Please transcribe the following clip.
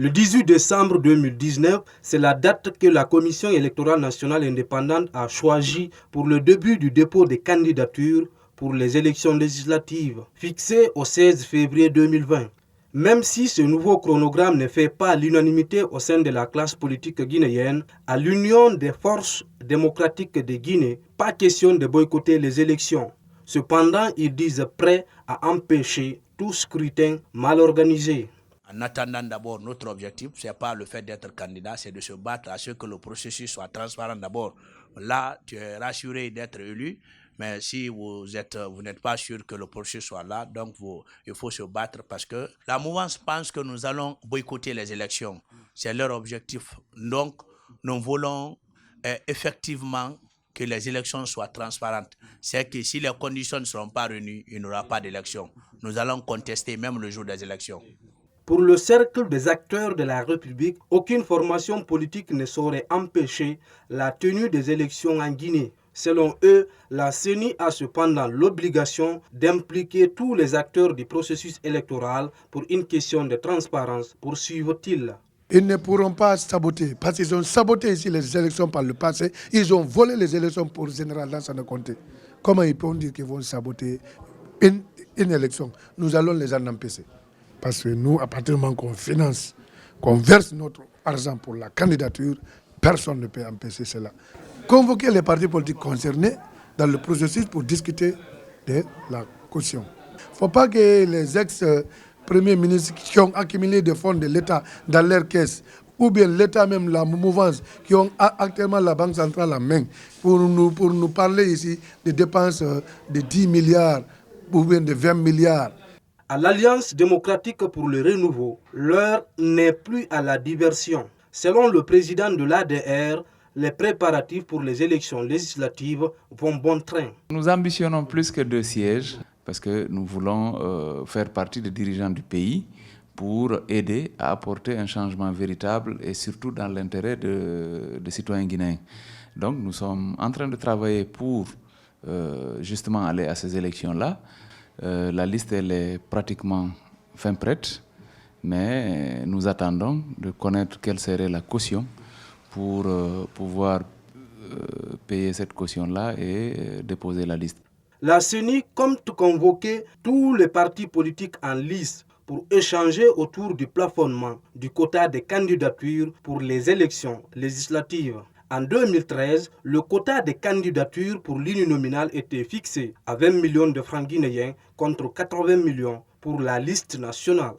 Le 18 décembre 2019, c'est la date que la Commission électorale nationale indépendante a choisie pour le début du dépôt des candidatures pour les élections législatives, fixées au 16 février 2020. Même si ce nouveau chronogramme ne fait pas l'unanimité au sein de la classe politique guinéenne, à l'Union des forces démocratiques de Guinée, pas question de boycotter les élections. Cependant, ils disent prêts à empêcher tout scrutin mal organisé. En attendant d'abord, notre objectif, ce n'est pas le fait d'être candidat, c'est de se battre à ce que le processus soit transparent d'abord. Là, tu es rassuré d'être élu, mais si vous n'êtes pas sûr que le processus soit là, donc il faut se battre parce que la mouvance pense que nous allons boycotter les élections. C'est leur objectif. Donc, nous voulons effectivement que les élections soient transparentes. C'est que si les conditions ne seront pas réunies, il n'y aura pas d'élection. Nous allons contester même le jour des élections. Pour le cercle des acteurs de la République, aucune formation politique ne saurait empêcher la tenue des élections en Guinée. Selon eux, la CENI a cependant l'obligation d'impliquer tous les acteurs du processus électoral pour une question de transparence, poursuivent-ils. Ils ne pourront pas saboter, parce qu'ils ont saboté ici les élections par le passé. Ils ont volé les élections pour le général Lansana Conté. Comment ils peuvent dire qu'ils vont saboter une élection? Nous allons les en empêcher. Parce que nous, à partir du moment qu'on finance, qu'on verse notre argent pour la candidature, personne ne peut empêcher cela. Convoquer les partis politiques concernés dans le processus pour discuter de la caution. Il ne faut pas que les ex-premiers ministres qui ont accumulé des fonds de l'État dans leur caisse, ou bien l'État même, la mouvance, qui ont actuellement la Banque centrale en main, pour nous parler ici des dépenses de 10 milliards ou bien de 20 milliards. À l'Alliance démocratique pour le renouveau, l'heure n'est plus à la diversion. Selon le président de l'ADR, les préparatifs pour les élections législatives vont bon train. Nous ambitionnons plus que 2 sièges parce que nous voulons faire partie des dirigeants du pays pour aider à apporter un changement véritable et surtout dans l'intérêt des citoyens guinéens. Donc nous sommes en train de travailler pour justement aller à ces élections-là. La liste elle est pratiquement fin prête, mais nous attendons de connaître quelle serait la caution pour pouvoir payer cette caution-là et déposer la liste. La CENI compte convoquer tous les partis politiques en lice pour échanger autour du plafonnement du quota des candidatures pour les élections législatives. En 2013, le quota des candidatures pour l'uninominal était fixé à 20 millions de francs guinéens contre 80 millions pour la liste nationale.